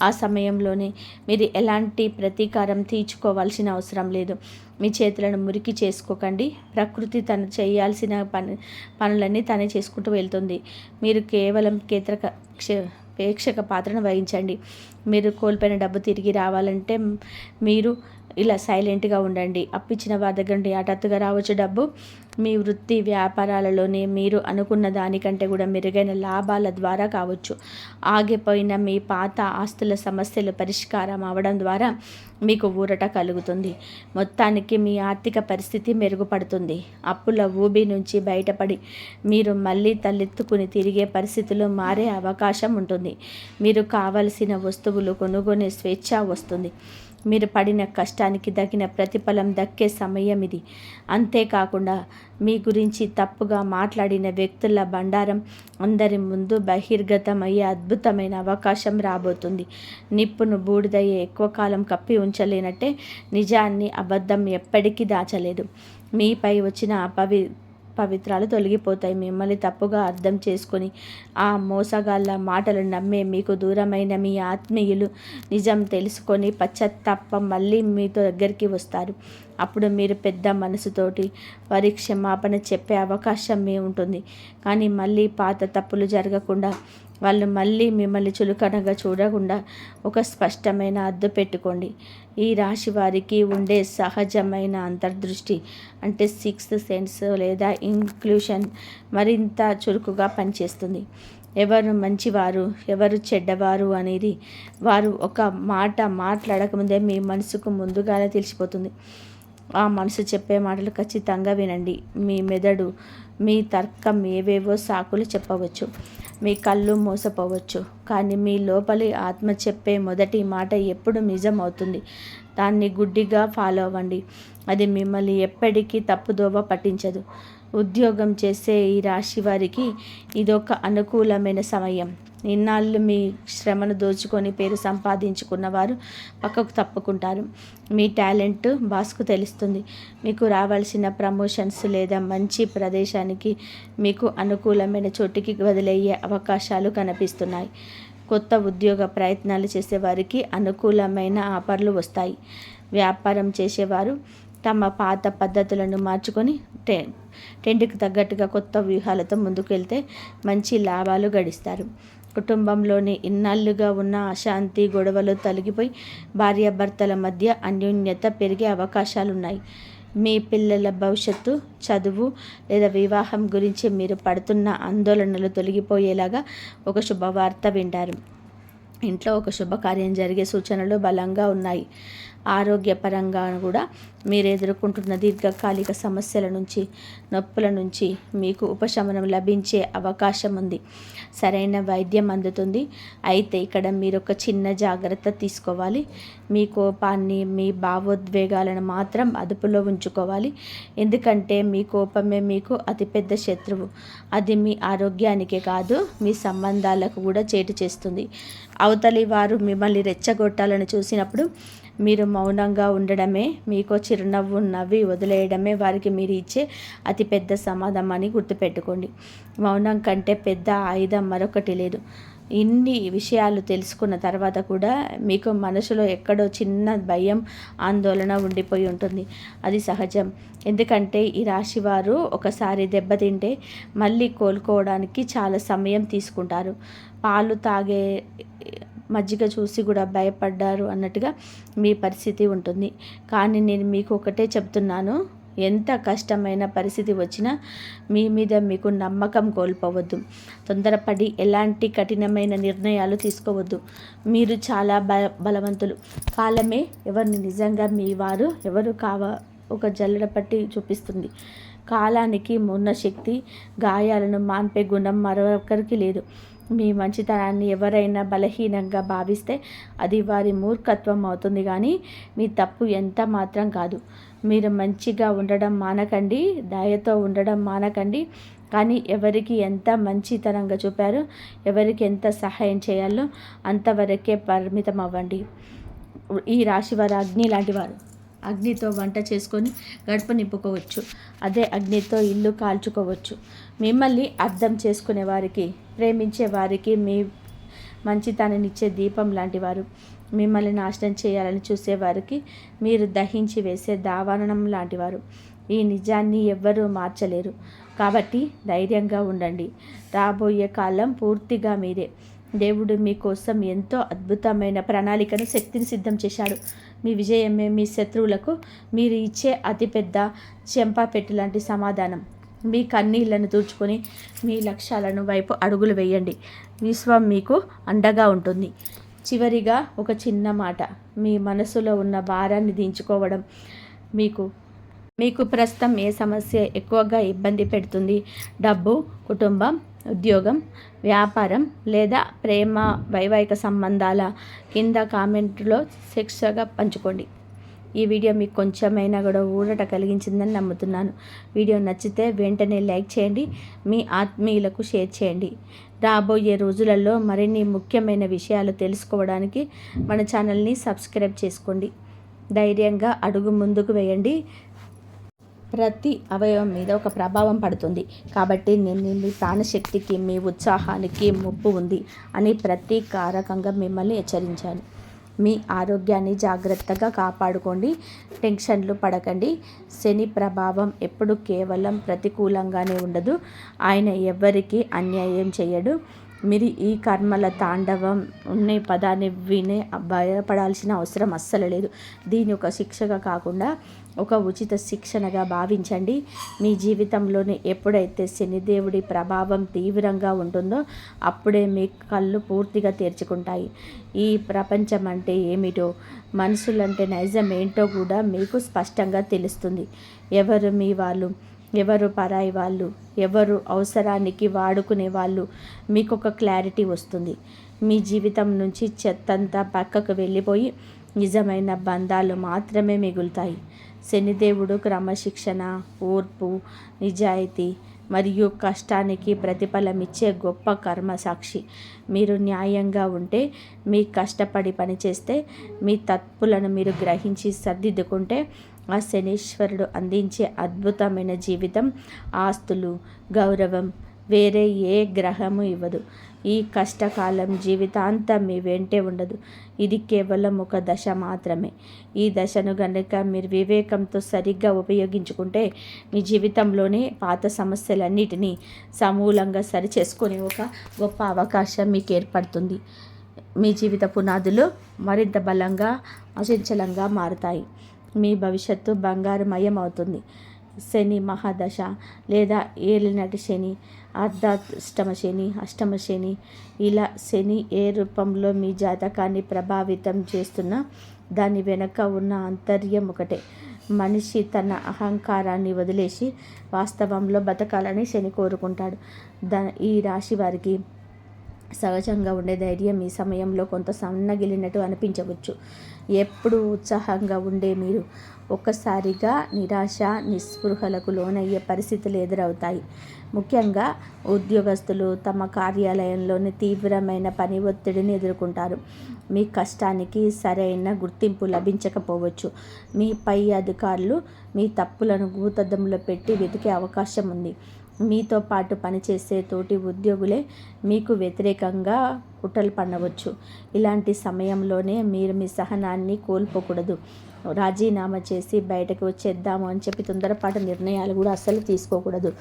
ఆ సమయంలోనే మీరు ఎలాంటి ప్రతీకారం తీర్చుకోవాల్సిన అవసరం లేదు. మీ చేతులను మురికి చేసుకోకండి. ప్రకృతి తను చేయాల్సిన పనులన్నీ తనే చేసుకుంటూ వెళ్తుంది. మీరు కేవలం ప్రేక్షక పాత్రను వహించండి. మీరు కోల్పోయిన డబ్బు తిరిగి రావాలంటే మీరు ఇలా సైలెంట్గా ఉండండి. అప్పిచ్చిన వారి దగ్గర నుండి హఠాత్తుగా రావచ్చు డబ్బు. మీ వృత్తి వ్యాపారాలలోనే మీరు అనుకున్న దానికంటే కూడా మెరుగైన లాభాల ద్వారా కావచ్చు. ఆగిపోయిన మీ పాత ఆస్తుల సమస్యలు పరిష్కారం అవడం ద్వారా మీకు ఊరట కలుగుతుంది. మొత్తానికి మీ ఆర్థిక పరిస్థితి మెరుగుపడుతుంది. అప్పుల ఊబి నుంచి బయటపడి మీరు మళ్ళీ తలెత్తుకుని తిరిగే పరిస్థితులు మారే అవకాశం ఉంటుంది. మీరు కావలసిన వస్తువులు కొనుగొనే స్వేచ్ఛ వస్తుంది. మీరు పడిన కష్టానికి తగిన ప్రతిఫలం దక్కే సమయం ఇది. అంతేకాకుండా మీ గురించి తప్పుగా మాట్లాడిన వ్యక్తుల బండారం అందరి ముందు బహిర్గతమయ్యే అద్భుతమైన అవకాశం రాబోతుంది. నిప్పును బూడిదయ్యే ఎక్కువ కాలం కప్పి ఉంచలేనట్టే నిజాన్ని అబద్ధం ఎప్పటికీ దాచలేదు. మీపై వచ్చిన పవిత్రాలు తొలగిపోతాయి. మిమ్మల్ని తప్పుగా అర్థం చేసుకొని ఆ మోసగాళ్ళ మాటలు నమ్మే మీకు దూరమైన మీ ఆత్మీయులు నిజం తెలుసుకొని పశ్చాత్తాపం మళ్ళీ మీతో దగ్గరికి వస్తారు. అప్పుడు మీరు పెద్ద మనసుతోటి వారి క్షమాపణ చెప్పే అవకాశం ఉంటుంది. కానీ మళ్ళీ పాత తప్పులు జరగకుండా, వాళ్ళు మళ్ళీ మిమ్మల్ని చులకనగా చూడకుండా ఒక స్పష్టమైన అద్దు పెట్టుకోండి. ఈ రాశి వారికి ఉండే సహజమైన అంతర్దృష్టి అంటే 6th సెన్స్ లేదా ఇంక్లూషన్ మరింత చురుకుగా పనిచేస్తుంది. ఎవరు మంచివారు, ఎవరు చెడ్డవారు అనేది వారు ఒక మాట మాట్లాడకముందే మీ మనసుకు ముందుగానే తెలిసిపోతుంది. ఆ మనసు చెప్పే మాటలు ఖచ్చితంగా వినండి. మీ మెదడు, మీ తర్కం ఏవేవో సాకులు చెప్పవచ్చు, మీ కళ్ళు మోసపోవచ్చు, కానీ మీ లోపలి ఆత్మ చెప్పే మొదటి మాట ఎప్పుడు నిజం అవుతుంది. దాన్ని గుడ్డిగా ఫాలో అవ్వండి. అది మిమ్మల్ని ఎప్పటికీ తప్పుదోవ పట్టించదు. ఉద్యోగం చేసే ఈ రాశి వారికి ఇదొక అనుకూలమైన సమయం. ఇన్నాళ్ళు మీ శ్రమను దోచుకొని పేరు సంపాదించుకున్న వారు పక్కకు తప్పుకుంటారు. మీ టాలెంట్ బాస్కు తెలుస్తుంది. మీకు రావాల్సిన ప్రమోషన్స్ లేదా మంచి ప్రదేశానికి, మీకు అనుకూలమైన చోటికి వదిలయ్యే అవకాశాలు కనిపిస్తున్నాయి. కొత్త ఉద్యోగ ప్రయత్నాలు చేసేవారికి అనుకూలమైన ఆఫర్లు వస్తాయి. వ్యాపారం చేసేవారు తమ పాత పద్ధతులను మార్చుకొని ట్రెండ్కి తగ్గట్టుగా కొత్త వ్యూహాలతో ముందుకు వెళ్తే మంచి లాభాలు గడిస్తారు. కుటుంబంలోని ఇన్నాళ్ళుగా ఉన్న అశాంతి, గొడవలు తొలగిపోయి భార్యాభర్తల మధ్య అన్యోన్యత పెరిగే అవకాశాలున్నాయి. మీ పిల్లల భవిష్యత్తు, చదువు లేదా వివాహం గురించి మీరు పడుతున్న ఆందోళనలు తొలగిపోయేలాగా ఒక శుభవార్త వింటారు. ఇంట్లో ఒక శుభకార్యం జరిగే సూచనలు బలంగా ఉన్నాయి. ఆరోగ్యపరంగా కూడా మీరు ఎదుర్కొంటున్న దీర్ఘకాలిక సమస్యల నుంచి, నొప్పుల నుంచి మీకు ఉపశమనం లభించే అవకాశం ఉంది. సరైన వైద్యం అందుతుంది. అయితే ఇక్కడ మీరు ఒక చిన్న జాగ్రత్త తీసుకోవాలి. మీ కోపాన్ని, మీ భావోద్వేగాలను మాత్రం అదుపులో ఉంచుకోవాలి. ఎందుకంటే మీ కోపమే మీకు అతిపెద్ద శత్రువు. అది మీ ఆరోగ్యానికే కాదు, మీ సంబంధాలకు కూడా చేటు చేస్తుంది. అవతలి వారు మిమ్మల్ని రెచ్చగొట్టాలని చూసినప్పుడు మీరు మౌనంగా ఉండడమే, మీకు చిరునవ్వు నవ్వి వదిలేయడమే వారికి మీరు ఇచ్చే అతిపెద్ద సమాధానాన్ని గుర్తుపెట్టుకోండి. మౌనం కంటే పెద్ద ఆయుధం మరొకటి లేదు. ఇన్ని విషయాలు తెలుసుకున్న తర్వాత కూడా మీకు మనసులో ఎక్కడో చిన్న భయం, ఆందోళన ఉండిపోయి ఉంటుంది. అది సహజం. ఎందుకంటే ఈ రాశి వారు ఒకసారి దెబ్బతింటే మళ్ళీ కోలుకోవడానికి చాలా సమయం తీసుకుంటారు. పాలు తాగే మజ్జిగ చూసి కూడా భయపడ్డారు అన్నట్టుగా మీ పరిస్థితి ఉంటుంది. కానీ నేను మీకు ఒకటే చెప్తున్నాను, ఎంత కష్టమైన పరిస్థితి వచ్చినా మీ మీద మీకు నమ్మకం కోల్పోవద్దు. తొందరపడి ఎలాంటి కఠినమైన నిర్ణయాలు తీసుకోవద్దు. మీరు చాలా బలవంతులు. కాలమే ఎవరిని నిజంగా మీ వారు ఎవరు ఒక జల్లెడ పట్టి చూపిస్తుంది. కాలానికి ఉన్న శక్తి, గాయాలను మాన్పే గుణం మరొకరికి లేదు. మీ మంచితనాన్ని ఎవరైనా బలహీనంగా భావిస్తే అది వారి మూర్ఖత్వం అవుతుంది, కానీ మీ తప్పు ఎంత మాత్రం కాదు. మీరు మంచిగా ఉండడం మానకండి, దయతో ఉండడం మానకండి. కానీ ఎవరికి ఎంత మంచితనంగా చూపారో, ఎవరికి ఎంత సహాయం చేయాలో అంతవరకే పరిమితం అవ్వండి. ఈ రాశి వారు అగ్ని లాంటి వారు. అగ్నితో వంట చేసుకొని గడుపు నింపుకోవచ్చు. అదే అగ్నితో ఇల్లు కాల్చుకోవచ్చు. మిమ్మల్ని అర్థం చేసుకునే వారికి, ప్రేమించే వారికి మీ మంచితనాన్నిచ్చే దీపం లాంటి వారు. మిమ్మల్ని నాశనం చేయాలని చూసేవారికి మీరు దహించి వేసే దావాననం లాంటివారు. ఈ నిజాన్ని ఎవ్వరూ మార్చలేరు. కాబట్టి ధైర్యంగా ఉండండి. రాబోయే కాలం పూర్తిగా మీదే. దేవుడు మీకోసం ఎంతో అద్భుతమైన ప్రణాళికను, శక్తిని సిద్ధం చేశాడు. మీ విజయమే మీ శత్రువులకు మీరు ఇచ్చే అతిపెద్ద చెంపాపెట్టు లాంటి సమాధానం. మీ కన్నీళ్లను తుడుచుకొని మీ లక్ష్యాలను వైపు అడుగులు వేయండి. విశ్వం మీకు అండగా ఉంటుంది. చివరిగా ఒక చిన్న మాట, మీ మనసులో ఉన్న భారాన్ని దించుకోవడం. మీకు ప్రస్తుతం ఏ సమస్య ఎక్కువగా ఇబ్బంది పెడుతుంది? డబ్బు, కుటుంబం, ఉద్యోగం, వ్యాపారం లేదా ప్రేమ, వైవాహిక సంబంధాల? కింద కామెంట్లో శిక్షగా పంచుకోండి. ఈ వీడియో మీకు కొంచెమైనా కూడా ఊరట కలిగించిందని నమ్ముతున్నాను. వీడియో నచ్చితే వెంటనే లైక్ చేయండి, మీ ఆత్మీయులకు షేర్ చేయండి. రాబోయే రోజులలో మరిన్ని ముఖ్యమైన విషయాలు తెలుసుకోవడానికి మన ఛానల్ని సబ్స్క్రైబ్ చేసుకోండి. ధైర్యంగా అడుగు ముందుకు వేయండి. ప్రతి అవయవం మీద ఒక ప్రభావం పడుతుంది. కాబట్టి నేను మీ ప్రాణశక్తికి, మీ ఉత్సాహానికి ముప్పు ఉంది అని ప్రతీకారకంగా మిమ్మల్ని హెచ్చరించాను. మీ ఆరోగ్యాన్ని జాగ్రత్తగా కాపాడుకోండి. టెన్షన్లు పడకండి. శని ప్రభావం ఎప్పుడు కేవలం ప్రతికూలంగానే ఉండదు. ఆయన ఎవ్వరికీ అన్యాయం చేయడు. మీరు ఈ కర్మల తాండవం ఉన్న పదాన్ని వినే భయపడాల్సిన అవసరం అస్సలు లేదు. దీని ఒక శిక్షగా కాకుండా ఒక ఉచిత శిక్షణగా భావించండి. మీ జీవితంలోనే ఎప్పుడైతే శనిదేవుడి ప్రభావం తీవ్రంగా ఉంటుందో అప్పుడే మీ కళ్ళు పూర్తిగా తెరుచుకుంటాయి. ఈ ప్రపంచం అంటే ఏమిటో, మనుషులంటే నైజం ఏంటో కూడా మీకు స్పష్టంగా తెలుస్తుంది. ఎవరు మీ వాళ్ళు, ఎవరు పరాయి వాళ్ళు, ఎవరు అవసరానికి వాడుకునే వాళ్ళు, మీకు ఒక క్లారిటీ వస్తుంది. మీ జీవితం నుంచి చెత్తంతా పక్కకు వెళ్ళిపోయి నిజమైన బంధాలు మాత్రమే మిగులుతాయి. శనిదేవుడు క్రమశిక్షణ, ఓర్పు, నిజాయితీ, మరియు కష్టానికి ప్రతిఫలమిచ్చే గొప్ప కర్మ సాక్షి. మీరు న్యాయంగా ఉంటే, మీ కష్టపడి పనిచేస్తే, మీ తప్పులను మీరు గ్రహించి సర్దిద్దుకుంటే, ఆ శనీశ్వరుడు అందించే అద్భుతమైన జీవితం, ఆస్తులు, గౌరవం వేరే ఏ గ్రహము ఇవ్వదు. ఈ కష్టకాలం జీవితాంతం మీ వెంటే ఉండదు. ఇది కేవలం ఒక దశ మాత్రమే. ఈ దశను గనుక మీరు వివేకంతో సరిగ్గా ఉపయోగించుకుంటే, మీ జీవితంలోనే పాత సమస్యలన్నిటినీ సమూలంగా సరిచేసుకునే ఒక గొప్ప అవకాశం మీకు ఏర్పడుతుంది. మీ జీవిత పునాదులు మరింత బలంగా, అచంచలంగా మారుతాయి. మీ భవిష్యత్తు బంగారుమయం అవుతుంది. శని మహాదశ లేదా ఏలినాటి శని, అర్ధాష్టమ శని, అష్టమ శని, ఇలా శని ఏ రూపంలో మీ జాతకాన్ని ప్రభావితం చేస్తున్నా దాని వెనక ఉన్న ఆంతర్యం ఒకటే. మనిషి తన అహంకారాన్ని వదిలేసి వాస్తవంలో బతకాలని శని కోరుకుంటాడు. ఈ రాశి వారికి సహజంగా ఉండే ధైర్యం ఈ సమయంలో కొంత సన్నగిలినట్టు అనిపించవచ్చు. ఎప్పుడు ఉత్సాహంగా ఉండే మీరు ఒక్కసారిగా నిరాశ, నిస్పృహలకు లోనయ్యే పరిస్థితులు ఎదురవుతాయి. ముఖ్యంగా ఉద్యోగస్తులు తమ కార్యాలయంలోని తీవ్రమైన పని ఒత్తిడిని ఎదుర్కొంటారు. మీ కష్టానికి సరైన గుర్తింపు లభించకపోవచ్చు. మీ పై అధికారులు మీ తప్పులను భూతద్దంలో పెట్టి వెతికే అవకాశం ఉంది. మీతో పాటు పనిచేసే తోటి ఉద్యోగులే మీకు వ్యతిరేకంగా కుట్రలు పన్నవచ్చు. ఇలాంటి సమయంలోనే మీరు మీ సహనాన్ని కోల్పోకూడదు. రాజీనామా చేసి బయటకు వచ్చేద్దాము అని చెప్పి తొందరపాటు నిర్ణయాలు కూడా అస్సలు తీసుకోకూడదు.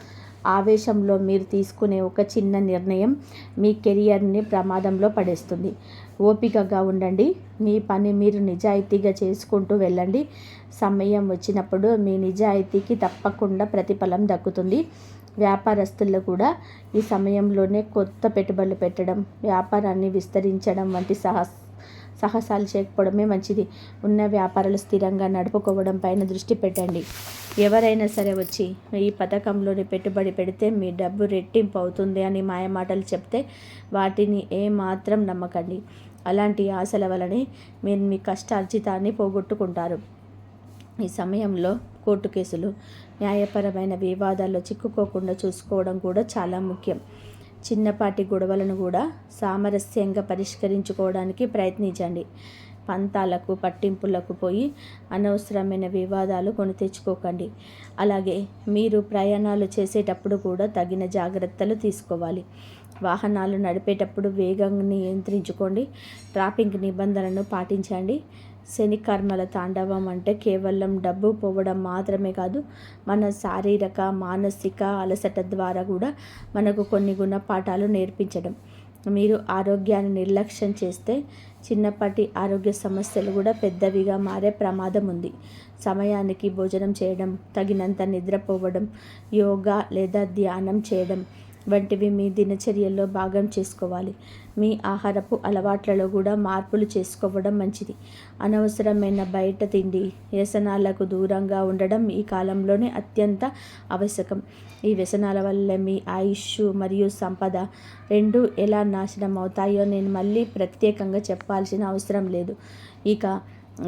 ఆవేశంలో మీరు తీసుకునే ఒక చిన్న నిర్ణయం మీ కెరియర్ని ప్రమాదంలో పడేస్తుంది. ఓపికగా ఉండండి. మీ పని మీరు నిజాయితీగా చేసుకుంటూ వెళ్ళండి. సమయం వచ్చినప్పుడు మీ నిజాయితీకి తప్పకుండా ప్రతిఫలం దక్కుతుంది. వ్యాపారస్తుల్లో కూడా ఈ సమయంలోనే కొత్త పెట్టుబడులు పెట్టడం, వ్యాపారాన్ని విస్తరించడం వంటి సాహసాలు చేయకపోవడమే మంచిది. ఉన్న వ్యాపారాలు స్థిరంగా నడుపుకోవడం పైన దృష్టి పెట్టండి. ఎవరైనా సరే వచ్చి ఈ పథకంలోని పెట్టుబడి పెడితే మీ డబ్బు రెట్టింపు అవుతుంది అని మాయమాటలు చెప్తే వాటిని ఏమాత్రం నమ్మకండి. అలాంటి ఆశల వలనే మీరు మీ కష్టార్జితాన్ని పోగొట్టుకుంటారు. ఈ సమయంలో కోర్టు కేసులు, న్యాయపరమైన వివాదాల్లో చిక్కుకోకుండా చూసుకోవడం కూడా చాలా ముఖ్యం. చిన్నపాటి గొడవలను కూడా సామరస్యంగా పరిష్కరించుకోవడానికి ప్రయత్నించండి. పంతాలకు, పట్టింపులకు పోయి అనవసరమైన వివాదాలు కొని తెచ్చుకోకండి. అలాగే మీరు ప్రయాణాలు చేసేటప్పుడు కూడా తగిన జాగ్రత్తలు తీసుకోవాలి. వాహనాలు నడిపేటప్పుడు వేగాన్ని నియంత్రించుకోండి. ట్రాఫిక్ నిబంధనలను పాటించండి. శని కర్మల తాండవం అంటే కేవలం డబ్బు పోవడం మాత్రమే కాదు, మన శారీరక, మానసిక అలసట ద్వారా కూడా మనకు కొన్ని గుణపాఠాలు నేర్పించడం. మీరు ఆరోగ్యాన్ని నిర్లక్ష్యం చేస్తే చిన్నపాటి ఆరోగ్య సమస్యలు కూడా పెద్దవిగా మారే ప్రమాదం ఉంది. సమయానికి భోజనం చేయడం, తగినంత నిద్రపోవడం, యోగా లేదా ధ్యానం చేయడం వంటివి మీ దినచర్యల్లో భాగం చేసుకోవాలి. మీ ఆహారపు అలవాట్లలో కూడా మార్పులు చేసుకోవడం మంచిది. అనవసరమైన బయట తిండి, వ్యసనాలకు దూరంగా ఉండడం ఈ కాలంలోనే అత్యంత ఆవశ్యకం. ఈ వ్యసనాల వల్ల మీ ఆయుష్ మరియు సంపద రెండూ ఎలా నాశనం అవుతాయో నేను మళ్ళీ ప్రత్యేకంగా చెప్పాల్సిన అవసరం లేదు. ఇక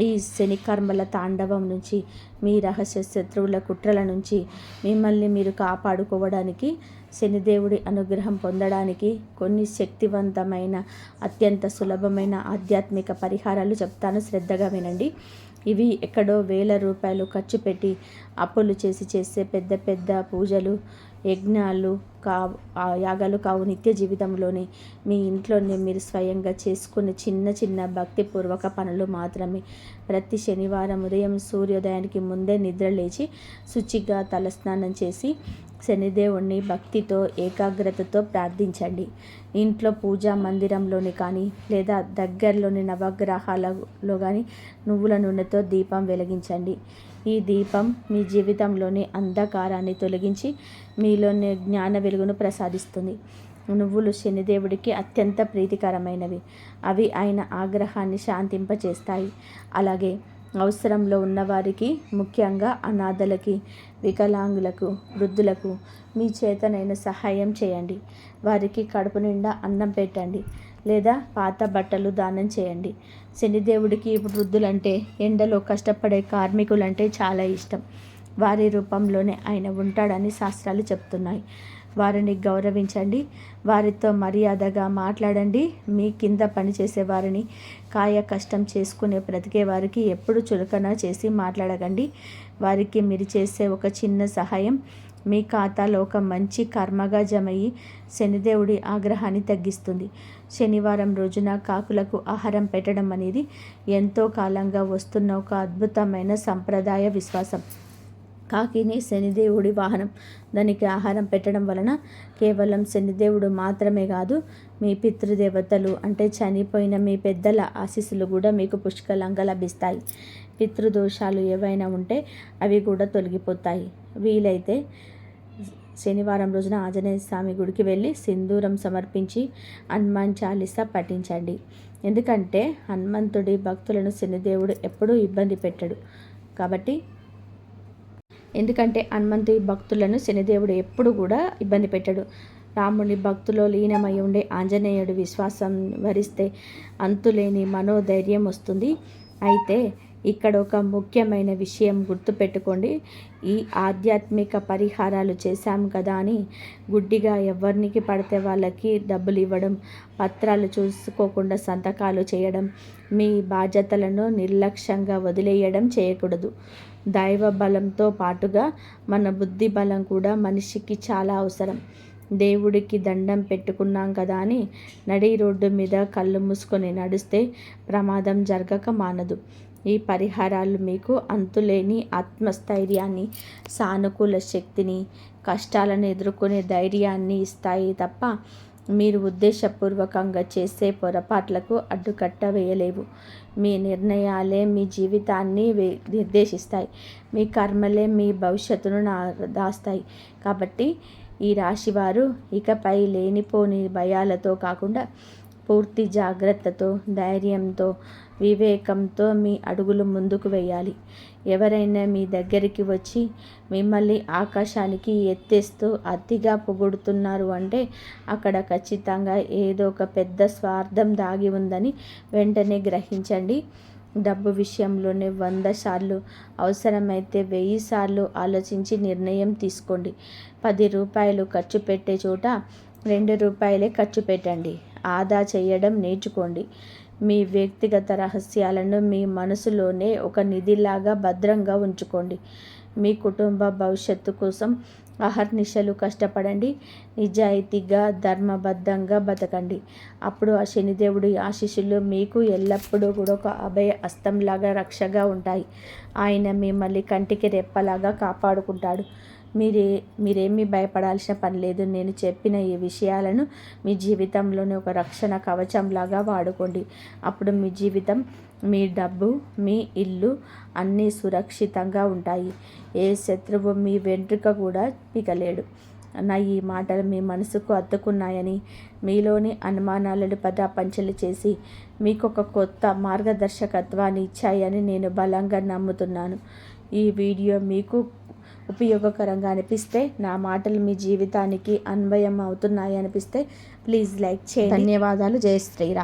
ఈ శని కర్మల తాండవం నుంచి, మీ రహస్య శత్రువుల కుట్రల నుంచి మిమ్మల్ని మీరు కాపాడుకోవడానికి, శనిదేవుడి అనుగ్రహం పొందడానికి కొన్ని శక్తివంతమైన, అత్యంత సులభమైన ఆధ్యాత్మిక పరిహారాలు చెప్తాను. శ్రద్ధగా వినండి. ఇవి ఎక్కడో వేల రూపాయలు ఖర్చు పెట్టి అప్పులు చేసే పెద్ద పెద్ద పూజలు, యజ్ఞాలు యాగాలు కావు. నిత్య జీవితంలోనే మీ ఇంట్లోనే మీరు స్వయంగా చేసుకునే చిన్న చిన్న భక్తిపూర్వక పనులు మాత్రమే. ప్రతి శనివారం ఉదయం సూర్యోదయానికి ముందే నిద్ర లేచి శుచిగా తలస్నానం చేసి శనిదేవుణ్ణి భక్తితో, ఏకాగ్రతతో ప్రార్థించండి. ఇంట్లో పూజా మందిరంలోని కానీ లేదా దగ్గరలోని నవగ్రహాలలో కానీ నువ్వుల నూనెతో దీపం వెలిగించండి. ఈ దీపం మీ జీవితంలోని అంధకారాన్ని తొలగించి మీలోని జ్ఞాన వెలుగును ప్రసాదిస్తుంది. నువ్వులు శనిదేవుడికి అత్యంత ప్రీతికరమైనవి. అవి ఆయన ఆగ్రహాన్ని శాంతింపచేస్తాయి. అలాగే అవసరంలో ఉన్నవారికి, ముఖ్యంగా అనాథలకి, వికలాంగులకు, వృద్ధులకు మీ చేతనైన సహాయం చేయండి. వారికి కడుపు నిండా అన్నం పెట్టండి లేదా పాత బట్టలు దానం చేయండి. శనిదేవుడికి వృద్ధులంటే, ఎండలో కష్టపడే కార్మికులంటే చాలా ఇష్టం. వారి రూపంలోనే ఆయన ఉంటాడని శాస్త్రాలు చెప్తున్నాయి. వారిని గౌరవించండి, వారితో మర్యాదగా మాట్లాడండి. మీ కింద పనిచేసే వారిని, కాయ కష్టం చేసుకునే బ్రతికే వారికి ఎప్పుడు చులకన చేసి మాట్లాడకండి. వారికి మీరు చేసే ఒక చిన్న సహాయం మీ ఖాతాలో ఒక మంచి కర్మగా జమయ్యి శనిదేవుడి ఆగ్రహాన్ని తగ్గిస్తుంది. శనివారం రోజున కాకులకు ఆహారం పెట్టడం అనేది ఎంతో కాలంగా వస్తున్న ఒక అద్భుతమైన సంప్రదాయ విశ్వాసం. కాకిని శనిదేవుడి వాహనం. దానికి ఆహారం పెట్టడం వలన కేవలం శనిదేవుడు మాత్రమే కాదు, మీ పితృదేవతలు అంటే చనిపోయిన మీ పెద్దల ఆశీస్సులు కూడా మీకు పుష్కలంగా లభిస్తాయి. పితృదోషాలు ఏవైనా ఉంటే అవి కూడా తొలగిపోతాయి. వీలైతే శనివారం రోజున ఆంజనేయ స్వామి గుడికి వెళ్ళి సింధూరం సమర్పించి హనుమాన్ చాలీసా పఠించండి. ఎందుకంటే హనుమంతుడి భక్తులను శనిదేవుడు ఎప్పుడూ ఇబ్బంది పెట్టడు. ఎందుకంటే హనుమంతుడి భక్తులను శనిదేవుడు ఎప్పుడు కూడా ఇబ్బంది పెట్టడు. రాముని భక్తులో లీనమై ఉండే ఆంజనేయుడి విశ్వాసం వరిస్తే అంతులేని మనోధైర్యం వస్తుంది. అయితే ఇక్కడ ఒక ముఖ్యమైన విషయం గుర్తుపెట్టుకోండి. ఈ ఆధ్యాత్మిక పరిహారాలు చేశాం కదా అని గుడ్డిగా ఎవరికి పడితే వాళ్ళకి డబ్బులు ఇవ్వడం, పత్రాలు చూసుకోకుండా సంతకాలు చేయడం, మీ బాధ్యతలను నిర్లక్ష్యంగా వదిలేయడం చేయకూడదు. దైవ బలంతో పాటుగా మన బుద్ధి బలం కూడా మనిషికి చాలా అవసరం. దేవుడికి దండం పెట్టుకున్నాం కదా అని నడి రోడ్డు మీద కళ్ళు మూసుకొని నడిస్తే ప్రమాదం జరగక మానదు. ఈ పరిహారాలు మీకు అంతులేని ఆత్మస్థైర్యాన్ని, సానుకూల శక్తిని, కష్టాలను ఎదుర్కొనే ధైర్యాన్ని ఇస్తాయి తప్ప మీరు ఉద్దేశపూర్వకంగా చేసే పొరపాట్లకు అడ్డుకట్ట వేయలేవు. మీ నిర్ణయాలే మీ జీవితాన్ని నిర్దేశిస్తాయి. మీ కర్మలే మీ భవిష్యత్తును దాస్తాయి. కాబట్టి ఈ రాశివారు ఇకపై లేనిపోని భయాలతో కాకుండా పూర్తి జాగ్రత్తతో, ధైర్యంతో, వివేకంతో మీ అడుగులు ముందుకు వేయాలి. ఎవరైనా మీ దగ్గరికి వచ్చి మిమ్మల్ని ఆకాశానికి ఎత్తేస్తూ అతిగా పొగుడుతున్నారు అంటే అక్కడ ఖచ్చితంగా ఏదో ఒక పెద్ద స్వార్థం దాగి ఉందని వెంటనే గ్రహించండి. డబ్బు విషయంలోనే 100 సార్లు, అవసరమైతే 1000 సార్లు ఆలోచించి నిర్ణయం తీసుకోండి. 10 రూపాయలు ఖర్చు పెట్టే చోట 2 రూపాయలే ఖర్చు పెట్టండి. ఆదా చేయడం నేర్చుకోండి. మీ వ్యక్తిగత రహస్యాలను మీ మనసులోనే ఒక నిధిలాగా భద్రంగా ఉంచుకోండి. మీ కుటుంబ భవిష్యత్తు కోసం అహర్నిశలు కష్టపడండి. నిజాయితీగా, ధర్మబద్ధంగా బతకండి. అప్పుడు ఆ శనిదేవుడి ఆశీస్సులు మీకు ఎల్లప్పుడూ కూడా ఒక అభయ హస్తంలాగా రక్షగా ఉంటాయి. ఆయన మిమ్మల్ని కంటికి రెప్పలాగా కాపాడుకుంటాడు. మీరేమీ భయపడాల్సిన పని లేదు. నేను చెప్పిన ఈ విషయాలను మీ జీవితంలోని ఒక రక్షణ కవచంలాగా వాడుకోండి. అప్పుడు మీ జీవితం, మీ డబ్బు, మీ ఇల్లు అన్నీ సురక్షితంగా ఉంటాయి. ఏ శత్రువు మీ వెంట్రుక కూడా పీకలేడు. నా ఈ మాటలు మీ మనసుకు అత్తుకున్నాయని, మీలోని అనుమానాలను పటాపంచలు చేసి మీకు ఒక కొత్త మార్గదర్శకత్వాన్ని ఇచ్చాయని నేను బలంగా నమ్ముతున్నాను. ఈ వీడియో మీకు ఉపయోగకరంగా అనిపిస్తే, నా మాటలు మీ జీవితానికి అన్వయం అవుతున్నాయి అనిపిస్తే ప్లీజ్ లైక్ చేయండి. ధన్యవాదాలు. జై శ్రీరామ్.